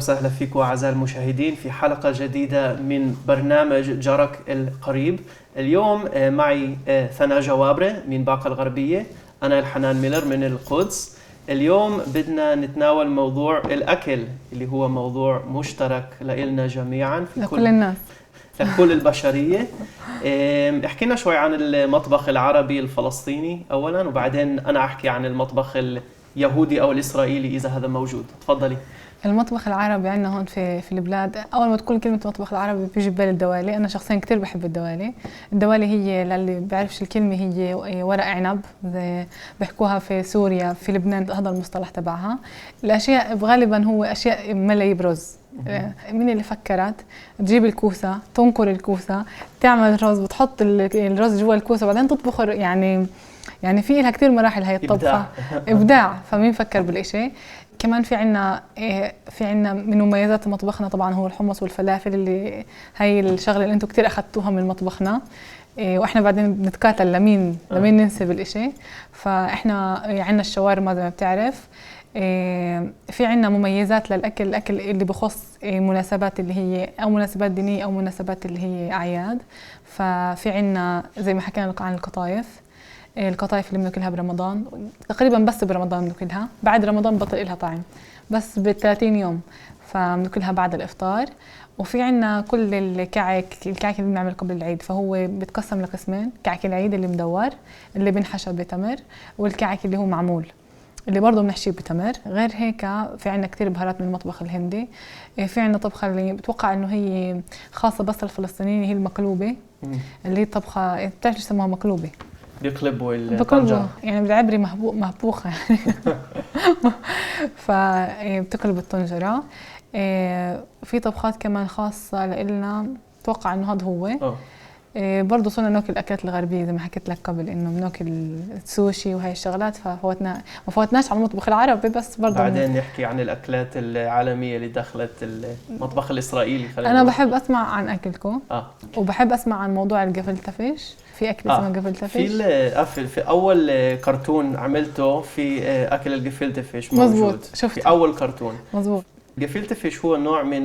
وسهلا فيكم أعزائي المشاهدين في حلقة جديدة من برنامج جارك القريب. اليوم معي ثنا جوابرة من باقة الغربية، أنا الحنان ميلر من القدس. اليوم بدنا نتناول موضوع الأكل اللي هو موضوع مشترك لنا جميعا في لكل الناس، لكل البشرية. احكي لنا شوي عن المطبخ العربي الفلسطيني أولا، وبعدين أنا أحكي عن المطبخ اليهودي أو الإسرائيلي إذا هذا موجود. تفضلي. المطبخ العربي عندنا هون في البلاد. اول ما تقول كلمه مطبخ العربي بيجي ببالي الدوالي. انا شخصيا كثير بحب الدوالي. الدوالي هي للي بيعرفش الكلمه هي ورق عنب، زي بيحكوها في سوريا، في لبنان هذا المصطلح تبعها. الاشياء غالبا هو اشياء ملايب رز. مين اللي فكرت تجيب الكوسه، تنقر الكوسه، تعمل رز، بتحط الرز جوا الكوسه وبعدين تطبخ؟ يعني في لها كثير مراحل هي الطبخه. ابداع. فمين فكر بالاشي؟ كمان في عنا من مميزات مطبخنا طبعا هو الحمص والفلافل، اللي هي الشغله اللي انتم كثير اخذتوها من مطبخنا، واحنا بعدين بنتكاتل لمين ننسب الاشي. فاحنا عنا الشاورما زي ما بتعرف. في عنا مميزات الاكل اللي بخص مناسبات اللي هي او مناسبات دينيه او مناسبات اللي هي اعياد. ففي عنا زي ما حكينا عن القطايف اللي بناكلها برمضان، تقريبا بس برمضان بناكلها، بعد رمضان بطل لها طعم، بس ب30 يوم فبناكلها بعد الافطار. وفي عنا كل الكعك اللي بنعمل قبل العيد، فهو بتقسم لقسمين: كعك العيد اللي مدور اللي بنحشى بتمر، والكعك اللي هو معمول اللي برضه بنحشيه بتمر. غير هيك في عنا كتير بهارات من المطبخ الهندي. في عنا طبخة اللي بتوقع انه هي خاصة بس للفلسطينيين، هي المقلوبة، اللي هي طبخة بتعرف ليش يسموها مقلوبة؟ بيقلبوا الطنجرة، يعني بالعبري مهبوخة يعني. فبتقلب الطنجرة. في طبخات كمان خاصة لإلنا، توقع انه هذا هو. برضه صرنا ناكل الاكلات الغربيه زي ما حكيت لك قبل، انه بناكل السوشي وهي الشغلات، ما فوتناش على المطبخ العربي. بس برضه بعدين نحكي عن الاكلات العالميه اللي دخلت المطبخ الاسرائيلي. انا بحب اسمع عن اكلكم. وبحب اسمع عن موضوع الجفلتة فيش. في اكل اسمه جفلتة فيش. في اول كرتون عملته في اكل الجفلتة فيش موجود. مزبوط. في اول كرتون. مزبوط. الجفلتة فيش هو نوع من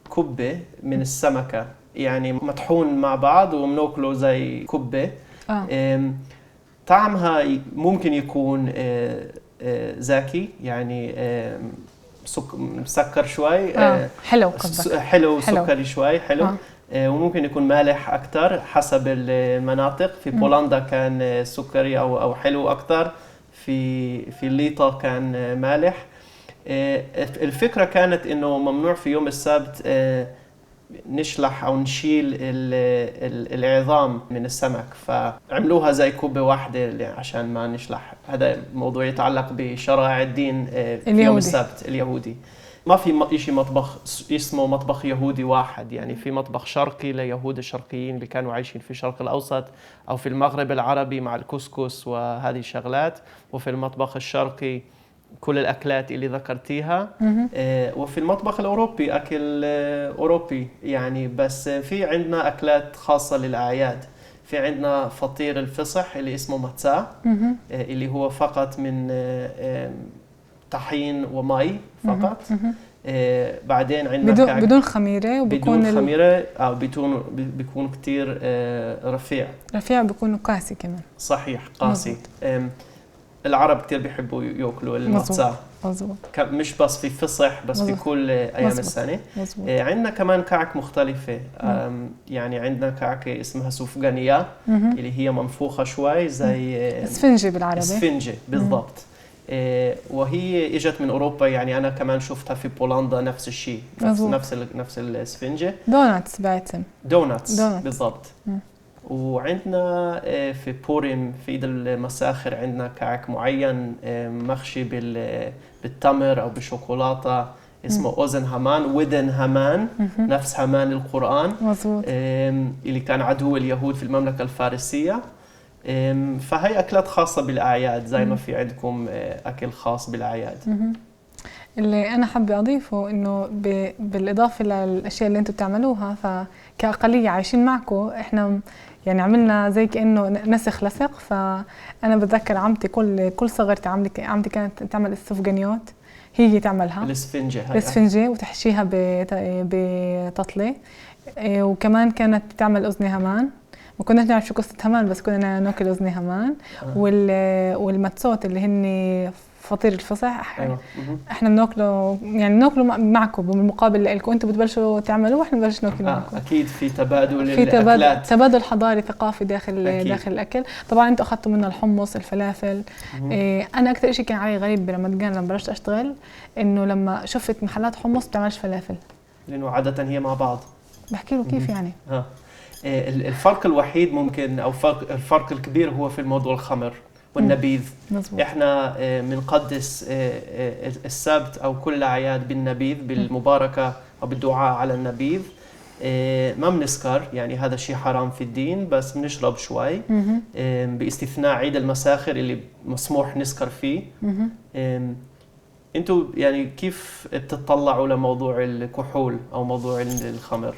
الكبة من السمكة، يعني مطحون مع بعض وبناكله زي كبة. طعمها ممكن يكون زاكي، يعني مسكر شوي. حلو قصدك. حلو سكري شوي حلو. وممكن يكون مالح أكتر حسب المناطق. في بولندا كان سكري أو حلو أكتر. في الليطة كان مالح. الفكرة كانت إنه ممنوع في يوم السبت نشلح أو نشيل العظام من السمك، فعملوها زي كوبة واحدة عشان ما نشلح. هذا موضوع يتعلق بشرائع الدين في يوم السبت اليهودي. ما في شيء مطبخ اسمه مطبخ يهودي واحد، يعني في مطبخ شرقي ليهود الشرقيين اللي كانوا عايشين في الشرق الأوسط أو في المغرب العربي مع الكسكس وهذه الشغلات، وفي المطبخ الشرقي كل الأكلات اللي ذكرتيها. وفي المطبخ الأوروبي أكل أوروبي يعني. بس في عندنا أكلات خاصة للأعياد. في عندنا فطير الفصح اللي اسمه ماتزا، اللي هو فقط من طحين ومي فقط. بعدين عندنا بدون خميرة، بدون خميرة. بيكون كتير رفيع، بيكون قاسي كمان. صحيح، قاسي. العرب كتير بيحبوا يأكلوا الماتزا. مظبوط. مش بس في فصح، بس في كل أيام السنة. عندنا كمان كعك مختلفة. يعني عندنا كعكة اسمها سوفغانية، اللي هي منفوخة شوي زي اسفنجة بالعربي. اسفنجة بالضبط. وهي اجت من أوروبا، يعني أنا كمان شفتها في بولندا نفس الشيء، نفس الاسفنجة. دوناتس بعتهم. دوناتس بالضبط. وعندنا في بوريم في عيد المساخر عندنا كعك معين مخشي بالتمر أو بالشوكولاتة، اسمه أوزن هامان، ودن هامان، نفس هامان القرآن. مظبوط. اللي كان عدو اليهود في المملكة الفارسية. فهي أكلات خاصة بالأعياد زي ما في عندكم أكل خاص بالأعياد. اللي أنا حابة أضيفه إنه بالإضافة للأشياء اللي أنتم بتعملوها، فكأقلية عايشين معكم إحنا يعني عملنا زي كأنه نسخ لصق. فأنا بتذكر عمتي كل صغرتي عمتي كانت تعمل السفجانيات، هي تعملها الاسفنجة وتحشيها بططلة. وكمان كانت تعمل أذن همان، ما كناش نعرف شو قصة همان بس كنا ناكل أذن همان. والمتسوت اللي هن فطير الفصح. أيوة. احنا بناكله يعني بناكله معكم بالمقابل لكم، انتم بتبلشوا تعملوه واحنا بنبلش ناكل معكم. اكيد في تبادل في تبادل حضاري ثقافي داخل الاكل. طبعا انتم اخذتوا منا الحمص، الفلافل. انا اكثر شيء كان علي غريب برمضان لما بلشت اشتغل انه لما شفت محلات حمص بتعملش فلافل، لانه عاده هي مع بعض. بحكي له كيف يعني. الفرق الوحيد ممكن او الفرق الكبير هو في الموضوع الخمر والنبيذ. مزبوط. احنا بنقدس السبت او كل الاعياد بالنبيذ، بالمباركه او بالدعاء على النبيذ. ما بنسكر، يعني هذا شيء حرام في الدين، بس بنشرب شوي باستثناء عيد المساخر اللي مسموح نسكر فيه. انتوا يعني كيف بتطلعوا لموضوع الكحول او موضوع الخمر؟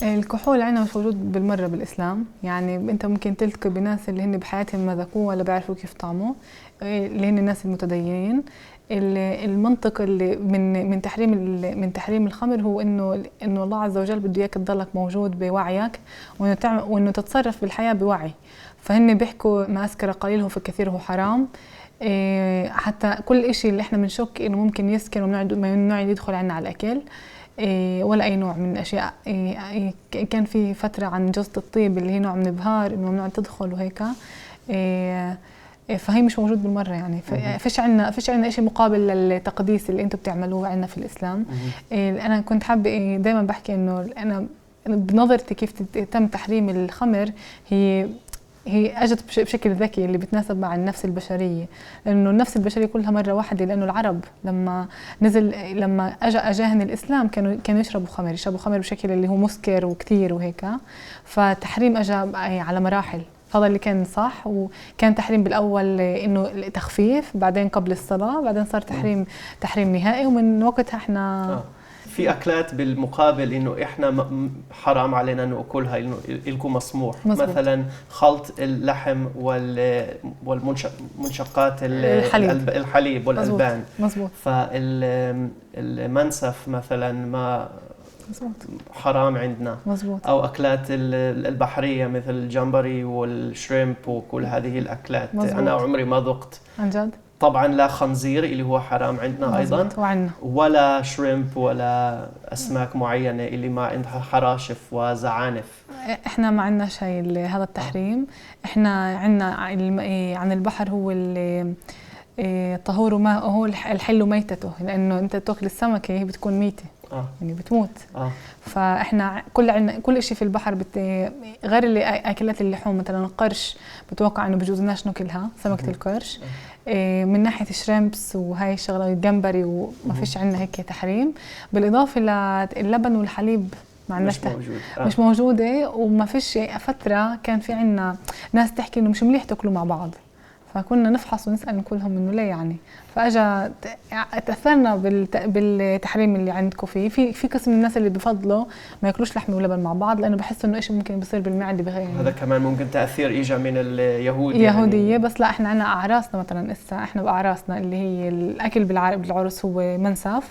الكحول عندنا مش موجود بالمرة بالإسلام، يعني أنت ممكن تلتقي بناس اللي هن بحياتهم ما ذاقوه ولا بيعرفوا كيف طعمه، اللي هن الناس المتدينين. المنطق اللي من تحريم الخمر هو إنه الله عز وجل بده إياك تضلك موجود بوعيك، وإنه تتصرف بالحياة بوعي. فهن بيحكوا ما أسكر قليله فكثيره حرام. حتى كل إشي اللي إحنا بنشك إنه ممكن يسكر وممنوع يدخل عنا على الأكل، ولا أي نوع من الأشياء. كان في فترة عن جوزة الطيب اللي هي نوع من البهار إنه ممنوع تدخل وهيك. فهي مش موجود بالمرة يعني. فيش عنا إشي مقابل للتقديس اللي أنتم بتعملوه عنا في الإسلام. أنا كنت حابة دايما بحكي إنه أنا بنظرتي كيف تم تحريم الخمر هي اجت بشكل ذكي اللي بتناسب مع النفس البشريه، لانه النفس البشريه كلها مره واحده. لانه العرب لما اجاهن الاسلام كانوا يشربوا خمر بشكل اللي هو مسكر وكثير وهيك. فتحريم اجى على مراحل، هذا اللي كان صح. وكان تحريم بالاول انه تخفيف، بعدين قبل الصلاه، بعدين صار تحريم نهائي. ومن وقتها احنا في أكلات بالمقابل إنه إحنا حرام علينا نأكلها، إنه إلكم مسموح. مزبوط. مثلا خلط اللحم والمنشقات الحليب والألبان. مزبوط. فالمنسف مثلا ما مزبوط. حرام عندنا. مزبوط. أو أكلات البحرية مثل الجمبري والشريمب وكل هذه الأكلات. مزبوط. أنا عمري ما ذقت عن جد. طبعا لا خنزير اللي هو حرام عندنا أيضا، ولا شريمب ولا أسماك معينة اللي ما عندها حراشف وزعانف. إحنا ما عندنا شيء هذا التحريم. إحنا عندنا عن البحر هو طهور ما هو الحل ميتته، لأنه أنت تأكل السمكة هي بتكون ميتة. يعني بتموت. فاحنا كل شيء في البحر غير اللي اكلات اللحوم، مثلا القرش بتوقع انه بجوزناش ناكلها، سمكه القرش. من ناحيه الشريمبس وهي الشغله، الجمبري وما فيش عندنا هيك تحريم. بالاضافه للبن والحليب مش موجوده. وما فيش فتره كان في عندنا ناس تحكي انه مش مليح تاكلوا مع بعض، فكنا نفحص ونسأل كلهم إنه ليه يعني. فأجا تأثرنا بالتحريم اللي عندكم فيه. في قسم من الناس اللي بفضلوا ما ياكلوش لحم ولبن مع بعض، لأنه بحسوا إنه إشي ممكن بيصير بالمعدة بغير. هذا كمان ممكن تأثير إجا من اليهودية يعني. بس لا، إحنا عنا أعراسنا مثلا، إحنا بأعراسنا اللي هي الأكل بالعرس هو منسف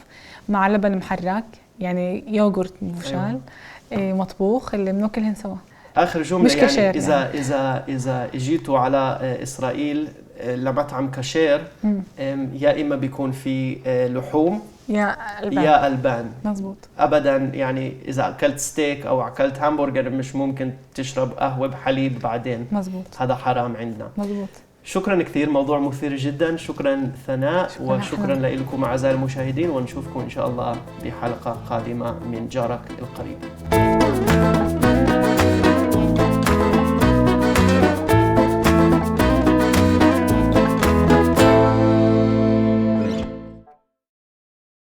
مع لبن محرك، يعني يوغورت مفشال. أيوة. مطبوخ اللي بناكلهن سوا. آخر جملة يعني إذا اجيتوا على إسرائيل لمطعم كشير، يا إما بيكون في لحوم يا ألبان. مزبوط. أبداً يعني إذا أكلت ستيك أو أكلت همبرجر مش ممكن تشرب قهوة بحليب بعدين. مزبوط. هذا حرام عندنا. مزبوط. شكراً كثير، موضوع مثير جداً. شكراً ثناء، وشكراً لكم أعزائي المشاهدين، ونشوفكم إن شاء الله بحلقة قادمة من جارك القريب.